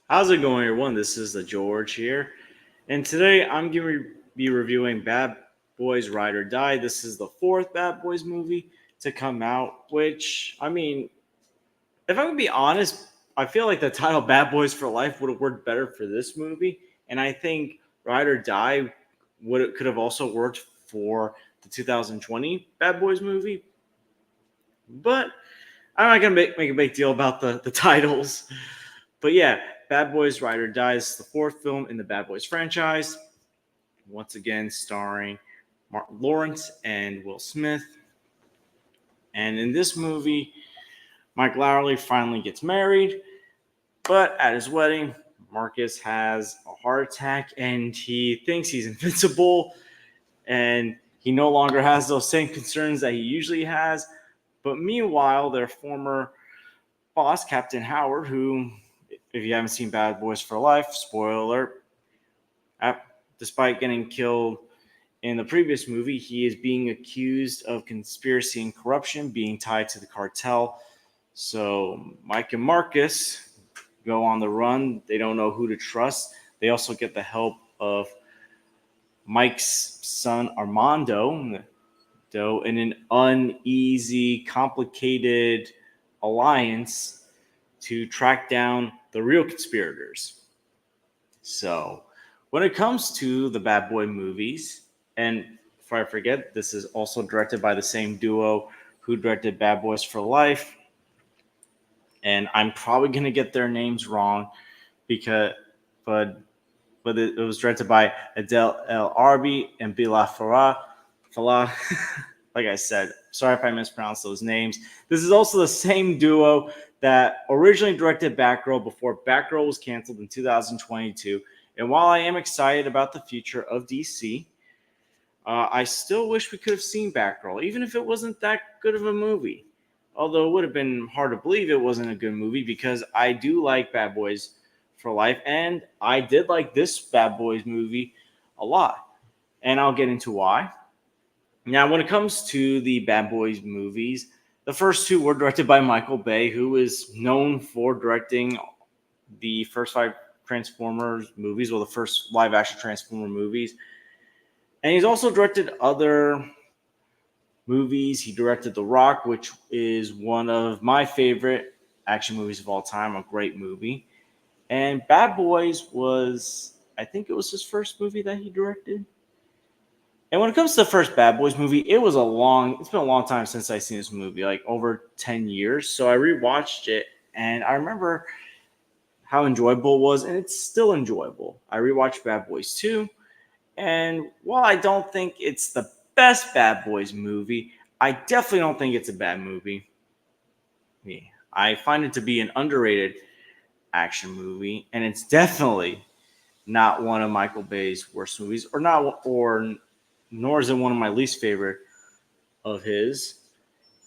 How's it going, everyone? This is the George here, and today I'm going to be reviewing Bad Boys Ride or Die. This is the fourth Bad Boys movie to come out, which, if I'm going to be honest, I feel like the title Bad Boys for Life would have worked better for this movie, and I think Ride or Die could have also worked for the 2020 Bad Boys movie, but I'm not going to make a big deal about the titles. But yeah, Bad Boys Ride or Die is the fourth film in the Bad Boys franchise. Once again, starring Martin Lawrence and Will Smith. And in this movie, Mike Lowry finally gets married, but at his wedding, Marcus has a heart attack and he thinks he's invincible and he no longer has those same concerns that he usually has. But meanwhile, their former boss, Captain Howard, who, if you haven't seen Bad Boys for Life, spoiler alert, despite getting killed in the previous movie, he is being accused of conspiracy and corruption, being tied to the cartel. So Mike and Marcus go on the run. They don't know who to trust. They also get the help of Mike's son Armando, though in an uneasy, complicated alliance to track down the real conspirators. So, when it comes to the Bad Boy movies, and before I forget, this is also directed by the same duo who directed Bad Boys for Life, and I'm probably gonna get their names wrong because, but it was directed by Adele El Arbi and Bila Farah. Falah, like I said, sorry if I mispronounced those names. This is also the same duo that originally directed Batgirl before Batgirl was canceled in 2022. And while I am excited about the future of DC, I still wish we could have seen Batgirl, even if it wasn't that good of a movie. Although it would have been hard to believe it wasn't a good movie because I do like Bad Boys for Life, and I did like this Bad Boys movie a lot. And I'll get into why. Now, when it comes to the Bad Boys movies, the first two were directed by Michael Bay, who is known for directing the first five Transformers movies, or the first live action Transformer movies. And he's also directed other movies. He directed The Rock, which is one of my favorite action movies of all time, a great movie. And Bad Boys was, I think it was his first movie that he directed. And when it comes to the first Bad Boys movie, it's been a long time since I've seen this movie, like over 10 years. So I rewatched it and I remember how enjoyable it was, and it's still enjoyable. I rewatched Bad Boys 2, and while I don't think it's the best Bad Boys movie, I definitely don't think it's a bad movie. Yeah. I find it to be an underrated action movie, and it's definitely not one of Michael Bay's worst movies, nor is it one of my least favorite of his.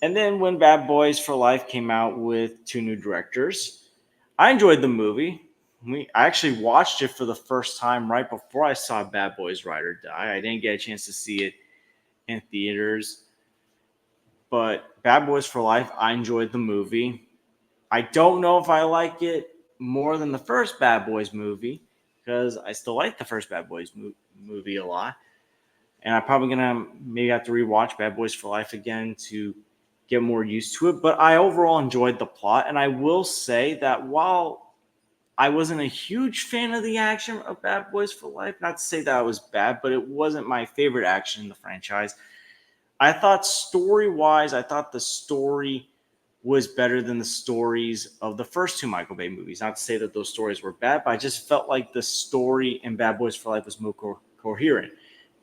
And then when Bad Boys for Life came out with two new directors, I enjoyed the movie. I actually watched it for the first time right before I saw Bad Boys Ride or Die. I didn't get a chance to see it in theaters, but Bad Boys for Life, I enjoyed the movie. I don't know if I like it more than the first Bad Boys movie because I still like the first Bad Boys movie a lot. And I'm probably gonna maybe have to rewatch Bad Boys for Life again to get more used to it. But I overall enjoyed the plot, and I will say that while I wasn't a huge fan of the action of Bad Boys for Life, not to say that it was bad, but it wasn't my favorite action in the franchise. I thought story wise, I thought the story was better than the stories of the first two Michael Bay movies. Not to say that those stories were bad, but I just felt like the story in Bad Boys for Life was more coherent.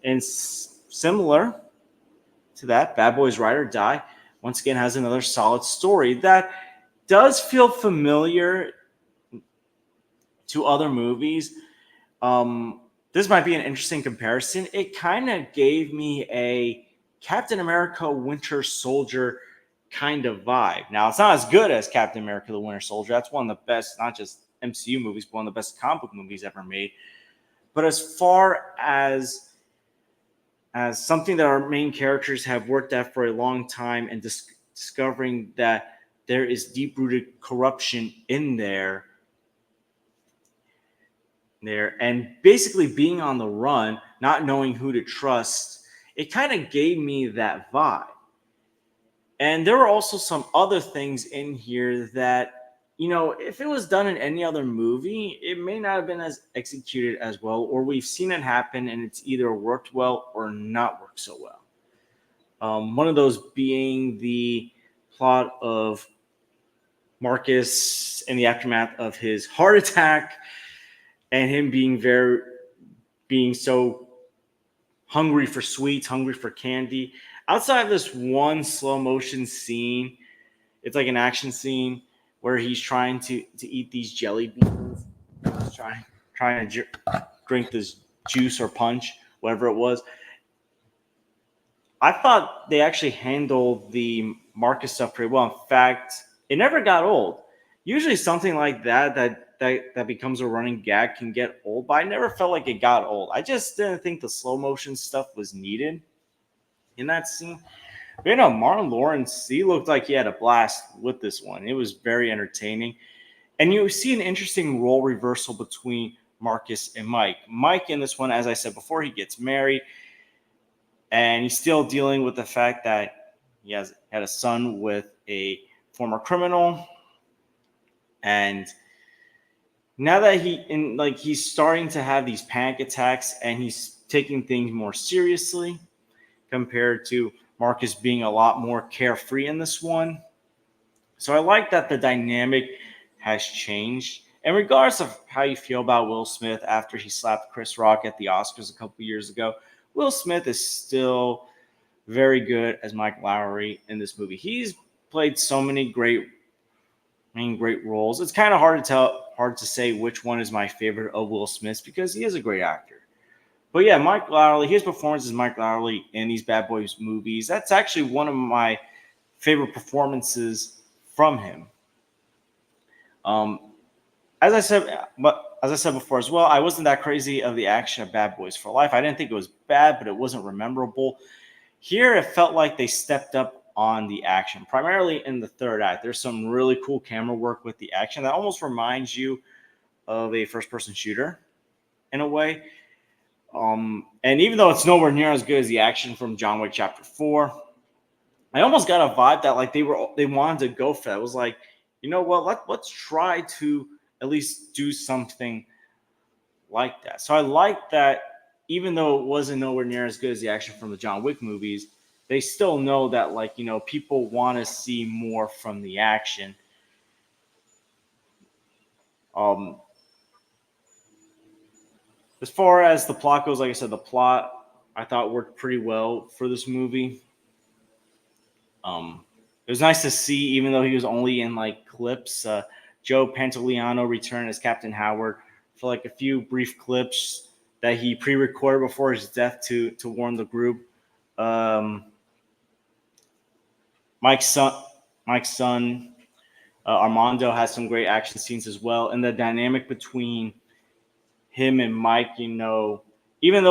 And similar to that, Bad Boys Ride or Die once again has another solid story that does feel familiar to other movies. This might be an interesting comparison. It kind of gave me a Captain America Winter Soldier kind of vibe. Now, it's not as good as Captain America the Winter Soldier. That's one of the best, not just MCU movies, but one of the best comic book movies ever made. But as far as something that our main characters have worked at for a long time and discovering that there is deep rooted corruption in there, there, and basically being on the run, not knowing who to trust, it kind of gave me that vibe. And there were also some other things in here that, if it was done in any other movie, it may not have been as executed as well, or we've seen it happen and it's either worked well or not worked so well. One of those being the plot of Marcus in the aftermath of his heart attack and him being so hungry for sweets, hungry for candy. Outside of this one slow motion scene, it's like an action scene where he's trying to eat these jelly beans. He's trying to drink this juice or punch, whatever it was. I thought they actually handled the Marcus stuff pretty well. In fact, it never got old. Usually something like that becomes a running gag can get old, but I never felt like it got old. I just didn't think the slow motion stuff was needed in that scene. But Martin Lawrence, he looked like he had a blast with this one. It was very entertaining. And you see an interesting role reversal between Marcus and Mike. Mike in this one, as I said before, he gets married, and he's still dealing with the fact that he had a son with a former criminal. And now that he's starting to have these panic attacks and he's taking things more seriously compared to Marcus being a lot more carefree in this one. So I like that the dynamic has changed. And regardless of how you feel about Will Smith after he slapped Chris Rock at the Oscars a couple years ago, Will Smith is still very good as Mike Lowry in this movie. He's played so many great roles. It's kind of hard to say which one is my favorite of Will Smith's because he is a great actor. But yeah, Mike Lowry, his performance as Mike Lowry in these Bad Boys movies, that's actually one of my favorite performances from him. As I said before as well, I wasn't that crazy of the action of Bad Boys for Life. I didn't think it was bad, but it wasn't memorable. Here, it felt like they stepped up on the action, primarily in the third act. There's some really cool camera work with the action that almost reminds you of a first-person shooter in a way. And even though it's nowhere near as good as the action from John Wick Chapter 4, I almost got a vibe that they wanted to go for that. It was like, you know what, let's try to at least do something like that. So I like that even though it wasn't nowhere near as good as the action from the John Wick movies, they still know that people want to see more from the action. As far as the plot goes, like I said, the plot I thought worked pretty well for this movie. It was nice to see, even though he was only in clips, Joe Pantoliano returned as Captain Howard for a few brief clips that he pre-recorded before his death to warn the group. Mike's son, Armando, has some great action scenes as well, and the dynamic between him and Mike, even though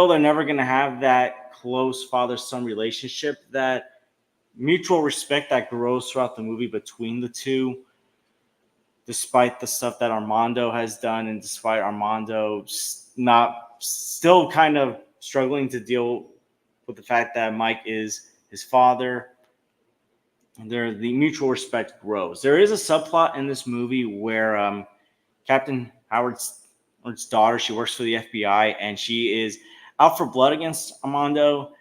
they're never going to have that close father-son relationship, that mutual respect that grows throughout the movie between the two, despite the stuff that Armando has done and despite Armando still kind of struggling to deal with the fact that Mike is his father, the mutual respect grows. There is a subplot in this movie where Captain Howard's daughter, she works for the FBI, and she is out for blood against Armando.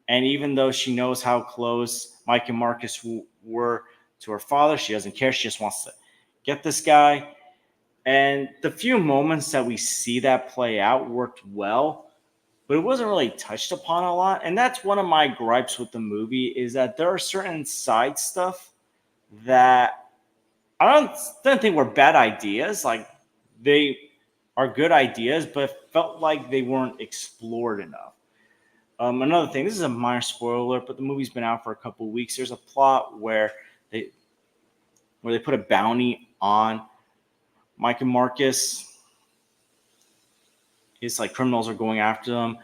And even though she knows how close Mike and Marcus were to her father, she doesn't care. She just wants to get this guy. And the few moments that we see that play out worked well, but it wasn't really touched upon a lot. And that's one of my gripes with the movie, is that there are certain side stuff that I don't think were bad ideas. They are good ideas, but felt like they weren't explored enough. Another thing, this is a minor spoiler, but the movie's been out for a couple of weeks. There's a plot where they put a bounty on Mike and Marcus. It's like criminals are going after them.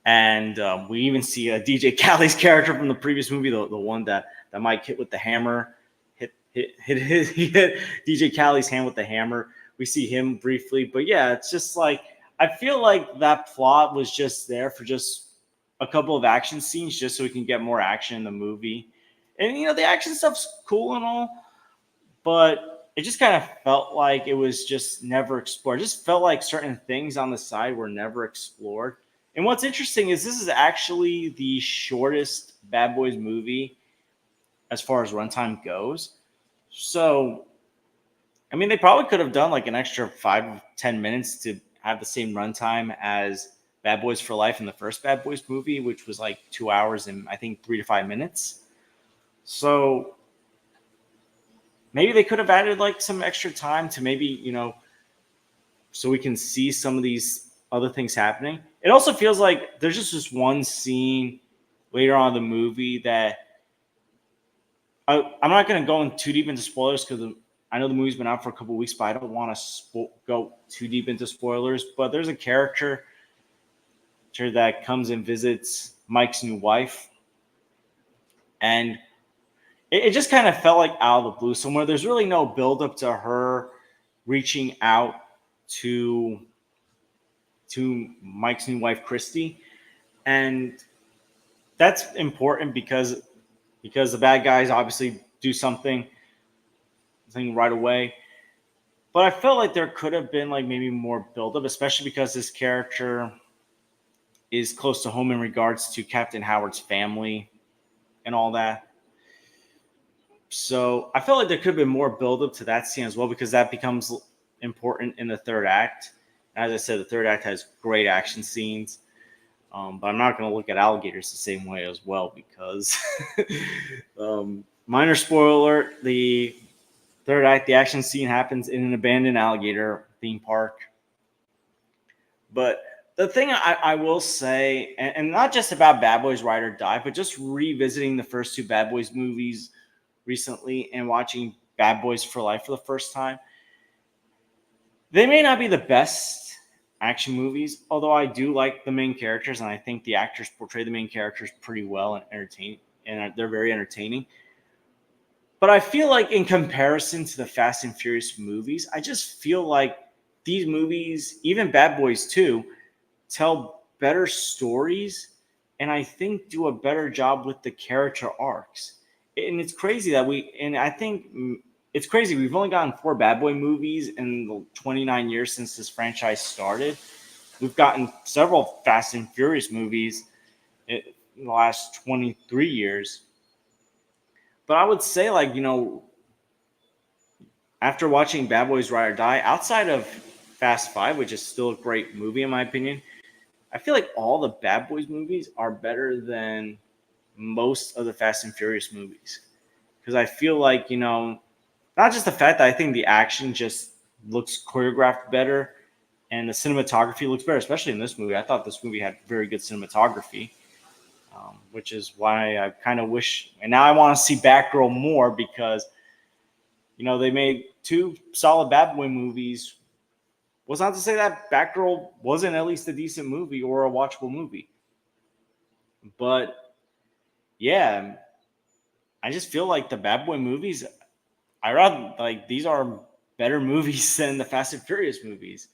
And we even see DJ Khaled's character from the previous movie, the one that Mike hit with the hammer. He hit DJ Khaled's hand with the hammer. We see him briefly. But yeah, it's just I I feel like that plot was just there for just a couple of action scenes, just so we can get more action in the movie. And the action stuff's cool and all, but it just kind of felt like it was just never explored. It just felt like certain things on the side were never explored. And what's interesting is this is actually the shortest Bad Boys movie as far as runtime goes. So, I mean, they probably could have done like an extra 5-10 minutes to have the same runtime as Bad Boys for Life in the first Bad Boys movie, which was like 2 hours and I think 3 to 5 minutes. So maybe they could have added like some extra time to maybe, so we can see some of these other things happening. It also feels like there's just this one scene later on in the movie that I'm not going to go in too deep into spoilers because I know the movie's been out for a couple of weeks, but I don't want to go too deep into spoilers. But there's a character that comes and visits Mike's new wife, and it just kind of felt like out of the blue somewhere. There's really no buildup to her reaching out to Mike's new wife, Christy, and that's important because the bad guys obviously do something right away. But I felt like there could have been like maybe more buildup, especially because this character is close to home in regards to Captain Howard's family and all that. So I felt like there could have been more buildup to that scene as well, because that becomes important in the third act. As I said, the third act has great action scenes. But I'm not going to look at alligators the same way as well because, minor spoiler, the third act, the action scene happens in an abandoned alligator theme park. But the thing I will say, and not just about Bad Boys Ride or Die, but just revisiting the first two Bad Boys movies recently and watching Bad Boys for Life for the first time, they may not be the best action movies, although I do like the main characters, and I think the actors portray the main characters pretty well and entertain, and they're very entertaining. But I feel like in comparison to the Fast and Furious movies, I just feel like these movies, even Bad Boys 2, tell better stories and I think do a better job with the character arcs. And it's crazy I think it's crazy. We've only gotten 4 Bad Boy movies in the 29 years since this franchise started. We've gotten several Fast and Furious movies in the last 23 years. But I would say, like, after watching Bad Boys Ride or Die, outside of Fast 5, which is still a great movie in my opinion, I feel like all the Bad Boys movies are better than most of the Fast and Furious movies. Because I feel like, not just the fact that I think the action just looks choreographed better and the cinematography looks better, especially in this movie. I thought this movie had very good cinematography, which is why I kind of wish, and now I want to see Batgirl more because, they made 2 solid Bad Boy movies. Was not to say that Batgirl wasn't at least a decent movie or a watchable movie. But yeah, I just feel like the Bad Boy movies, I rather like these are better movies than the Fast and Furious movies.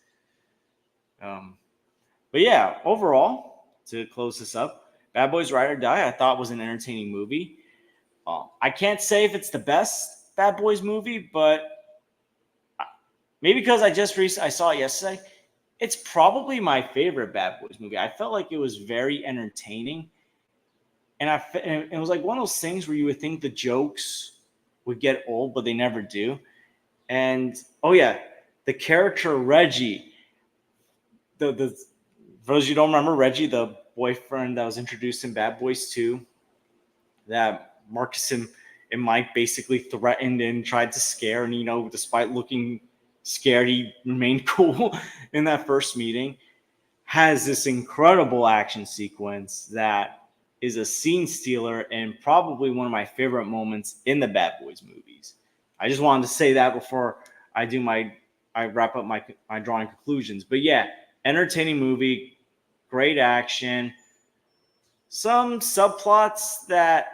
But yeah, overall, to close this up, Bad Boys Ride or Die, I thought was an entertaining movie. I can't say if it's the best Bad Boys movie, but maybe because I saw it yesterday, it's probably my favorite Bad Boys movie. I felt like it was very entertaining, and it was like one of those things where you would think the jokes would get old, but they never do. And oh yeah, the character Reggie, the for those you don't remember, Reggie, the boyfriend that was introduced in Bad Boys 2, that Marcus and Mike basically threatened and tried to scare, and despite looking scared, he remained cool in that first meeting, has this incredible action sequence that is a scene stealer and probably one of my favorite moments in the Bad Boys movies. I just wanted to say that before I wrap up my drawing conclusions. But yeah, entertaining movie, great action, some subplots that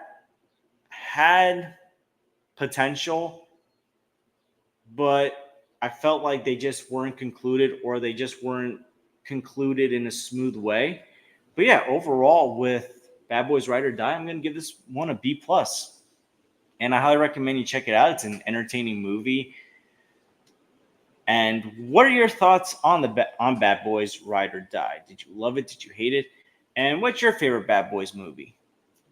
had potential, but I felt like they just weren't concluded or they just weren't concluded in a smooth way. But yeah, overall with Bad Boys Ride or Die, I'm going to give this one a B plus, and I highly recommend you check it out. It's an entertaining movie. And what are your thoughts on on Bad Boys Ride or Die? Did you love it? Did you hate it? And what's your favorite Bad Boys movie?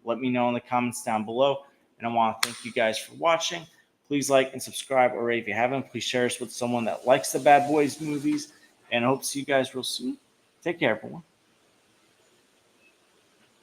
Let me know in the comments down below. And I want to thank you guys for watching. Please like and subscribe already if you haven't. Please share us with someone that likes the Bad Boys movies. And I hope to see you guys real soon. Take care, everyone.